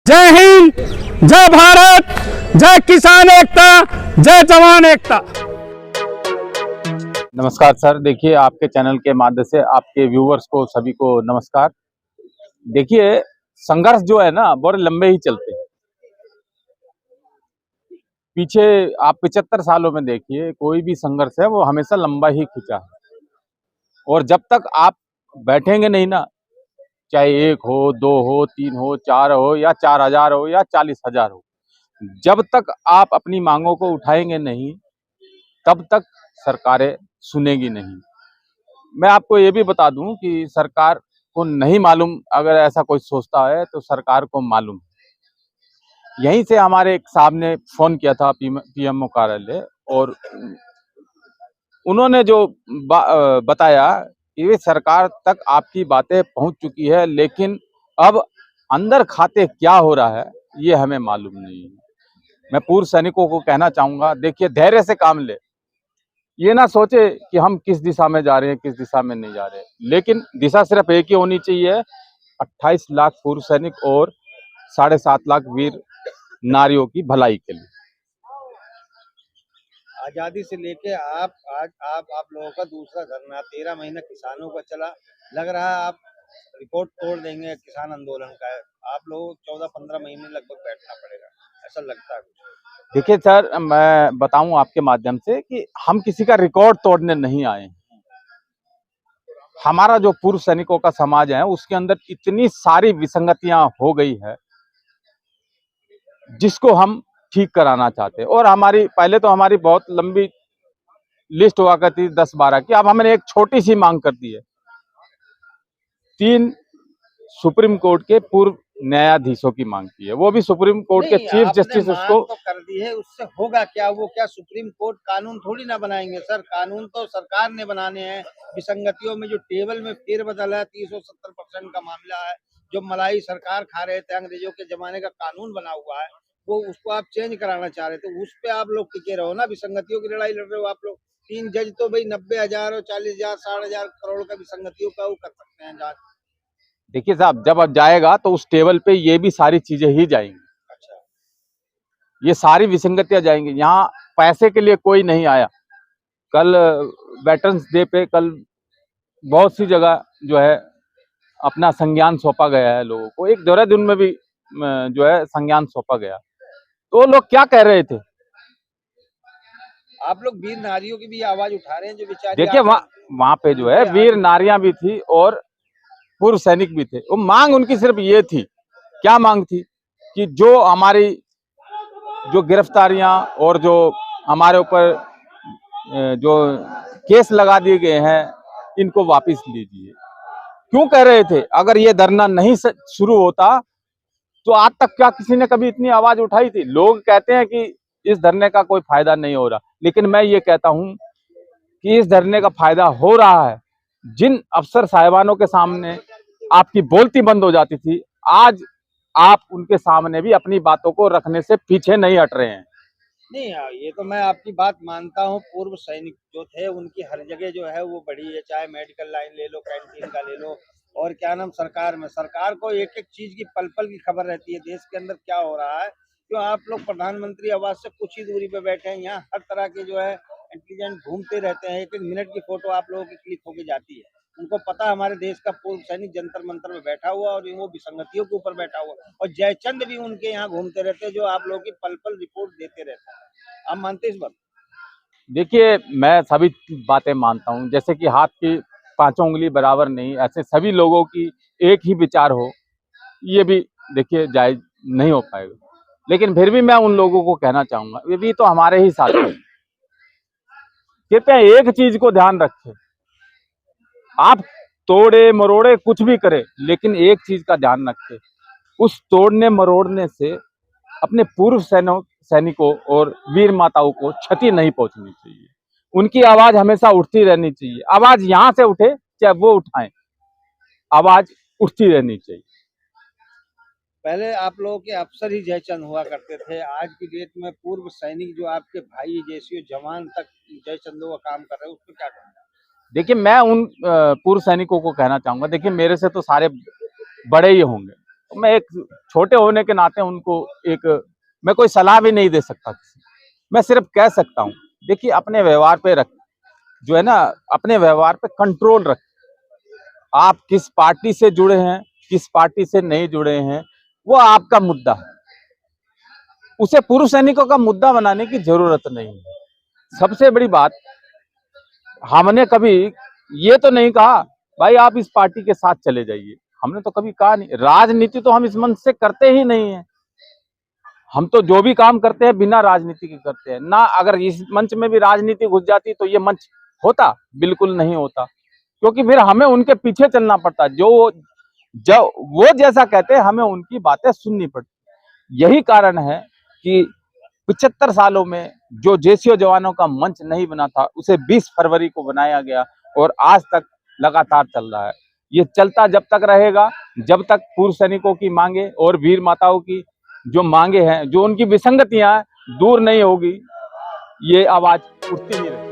जय हिंद, जय भारत, जय किसान एकता, जय जवान एकता। नमस्कार सर, देखिए आपके चैनल के माध्यम से आपके व्यूवर्स को सभी को नमस्कार। देखिए संघर्ष जो है ना बड़े लंबे ही चलते हैं। पीछे आप 75 सालों में देखिए कोई भी संघर्ष है वो हमेशा लंबा ही खिंचा है। और जब तक आप बैठेंगे नहीं ना, चाहे 1 हो, 2 हो, 3 हो, 4 हो या 4,000 हो या 40,000 हो, जब तक आप अपनी मांगों को उठाएंगे नहीं तब तक सरकारें सुनेगी नहीं। मैं आपको ये भी बता दूं कि सरकार को नहीं मालूम, अगर ऐसा कोई सोचता है तो सरकार को मालूम। यहीं से हमारे एक साहब ने फोन किया था पीएमओ कार्यालय, और उन्होंने जो बताया कि वे सरकार तक आपकी बातें पहुंच चुकी है, लेकिन अब अंदर खाते क्या हो रहा है ये हमें मालूम नहीं है। मैं पूर्व सैनिकों को कहना चाहूंगा, देखिए धैर्य से काम ले, ये ना सोचे कि हम किस दिशा में जा रहे हैं, किस दिशा में नहीं जा रहे, लेकिन दिशा सिर्फ एक ही होनी चाहिए, 28 लाख पूर्व सैनिक और 7.5 लाख वीर नारियों की भलाई के लिए। आजादी से लेके आप आज आप लोगों का दूसरा धरना 13 महीना किसानों का चला। लग रहा है आप रिकॉर्ड तोड़ देंगे किसान आंदोलन का। आप लोगों को 14-15 महीने लगभग बैठना पड़ेगा, ऐसा लगता है। देखिए सर, मैं बताऊं आपके माध्यम से कि हम किसी का रिकॉर्ड तोड़ने नहीं आए हैं। हमारा जो पूर्व सैनिकों का समाज है उसके अंदर इतनी सारी विसंगतियां हो गई है जिसको हम ठीक कराना चाहते हैं। और हमारी पहले तो हमारी बहुत लंबी लिस्ट हुआ करती 10-12 की, अब हमने एक छोटी सी मांग कर दी है। 3 सुप्रीम कोर्ट के पूर्व न्यायाधीशों की मांग की है, वो भी सुप्रीम कोर्ट के चीफ जस्टिस। उसको तो कर दी है, उससे होगा क्या? वो क्या सुप्रीम कोर्ट कानून थोड़ी ना बनाएंगे सर, कानून तो सरकार ने बनाने हैं। विसंगतियों में जो टेबल में फेरबदल है, 30-70% का मामला है, जो मलाई सरकार खा रहे थे, अंग्रेजों के जमाने का कानून बना हुआ है, वो उसको आप चेंज कराना चाह रहे थे। उस पे आप लोग टिके रहो ना, विसंगतियों की लड़ाई लड़ रहे हो आप लोग। 3 जज तो भाई 90,000 और 40,000 60,000 करोड़ का विसंगतियों का वो कर सकते हैं जांच। देखिए साहब, जब अब जाएगा तो उस टेबल पे ये भी सारी चीजें ही जाएंगी। अच्छा, ये सारी विसंगतियां जाएंगी। यहाँ पैसे के लिए कोई नहीं आया। कल वेटरन्स डे पे कल बहुत सी जगह जो है अपना संज्ञान सौंपा गया है लोगों को। एक देहरादून में भी जो है संज्ञान सौंपा गया। तो लोग क्या कह रहे थे? आप लोग वीर नारियों की भी आवाज उठा रहे हैं जो बेचारी। देखिए वहां पे जो है वीर नारियां भी थी और पूर्व सैनिक भी थे। वो मांग उनकी सिर्फ ये थी, क्या मांग थी कि जो हमारी जो गिरफ्तारियां और जो हमारे ऊपर जो केस लगा दिए गए हैं इनको वापस लीजिए। क्यों कह रहे थे? अगर ये धरना नहीं शुरू होता तो आज तक क्या किसी ने कभी इतनी आवाज उठाई थी? लोग कहते हैं कि इस धरने का कोई फायदा नहीं हो रहा, लेकिन मैं ये कहता हूं कि इस धरने का फायदा हो रहा है। जिन अफसर साहिबानों के सामने आपकी बोलती बंद हो जाती थी, आज आप उनके सामने भी अपनी बातों को रखने से पीछे नहीं हट रहे हैं। नहीं, ये तो मैं आपकी बात मानता हूँ। पूर्व सैनिक जो थे उनकी हर जगह जो है वो बढ़ी है, चाहे मेडिकल लाइन ले लो, कैंटीन का ले लो, और क्या नाम सरकार में, सरकार को एक एक चीज की पल पल की खबर रहती है, देश के अंदर क्या हो रहा है। क्यों आप लोग प्रधानमंत्री आवास से कुछ ही दूरी पे बैठे हैं, यहाँ हर तरह के जो है इंटेलिजेंट घूमते रहते हैं, एक एक मिनट की फोटो आप लोगों की क्लिक होके जाती है। उनको पता है हमारे देश का पूर्व सैनिक जंतर मंतर में बैठा हुआ और वो विसंगतियों के ऊपर बैठा हुआ, और जयचंद भी उनके यहाँ घूमते रहते हैं जो आप लोगों की पल पल रिपोर्ट देते रहते हैं। आप मानते इस बात? देखिए मैं सभी बातें मानता हूं, जैसे कि हाथ की 5 उंगली बराबर नहीं, ऐसे सभी लोगों की एक ही विचार हो, ये भी देखिए जायज नहीं हो पाएगा। लेकिन फिर भी मैं उन लोगों को कहना चाहूंगा, ये भी तो हमारे ही साथी हैं। कृपया एक चीज को ध्यान रखें, आप तोड़े मरोड़े कुछ भी करें, लेकिन एक चीज का ध्यान रखें, उस तोड़ने मरोड़ने से अपने पूर्व सैनिकों और वीर माताओं को क्षति नहीं पहुंचनी चाहिए। उनकी आवाज हमेशा उठती रहनी चाहिए। आवाज यहां से उठे चाहे वो उठाएं, आवाज उठती रहनी चाहिए। पहले आप लोगों के अफसर ही जयचंद हुआ करते थे, आज की डेट में पूर्व सैनिक जो आपके भाई जैसे जवान तक जयचंदों का काम कर रहे हैं, उस पर क्या कहना है? देखिए मैं उन पूर्व सैनिकों को कहना चाहूंगा, देखिए मेरे से तो सारे बड़े ही होंगे, मैं एक छोटे होने के नाते उनको मैं कोई सलाह भी नहीं दे सकता किसी, मैं सिर्फ कह सकता हूँ देखिए अपने व्यवहार पे रख, जो है ना, अपने व्यवहार पे कंट्रोल रख। आप किस पार्टी से जुड़े हैं, किस पार्टी से नहीं जुड़े हैं, वो आपका मुद्दा है, उसे पूर्व सैनिकों का मुद्दा बनाने की जरूरत नहीं है। सबसे बड़ी बात, हमने कभी ये तो नहीं कहा भाई आप इस पार्टी के साथ चले जाइए, हमने तो कभी कहा नहीं। राजनीति तो हम इस मंच से करते ही नहीं है, हम तो जो भी काम करते हैं बिना राजनीति के करते हैं ना। अगर इस मंच में भी राजनीति घुस जाती तो ये मंच होता? बिल्कुल नहीं होता, क्योंकि फिर हमें उनके पीछे चलना पड़ता, जो वो जैसा कहते हैं हमें उनकी बातें सुननी पड़ती। यही कारण है कि 75 सालों में जो जेसीओ जवानों का मंच नहीं बना था उसे 20 फरवरी को बनाया गया और आज तक लगातार चल रहा है। ये चलता जब तक रहेगा जब तक पूर्व सैनिकों की मांगे और वीर माताओं की जो मांगे हैं, जो उनकी विसंगतियां दूर नहीं होगी, ये आवाज उठती ही रहेगी।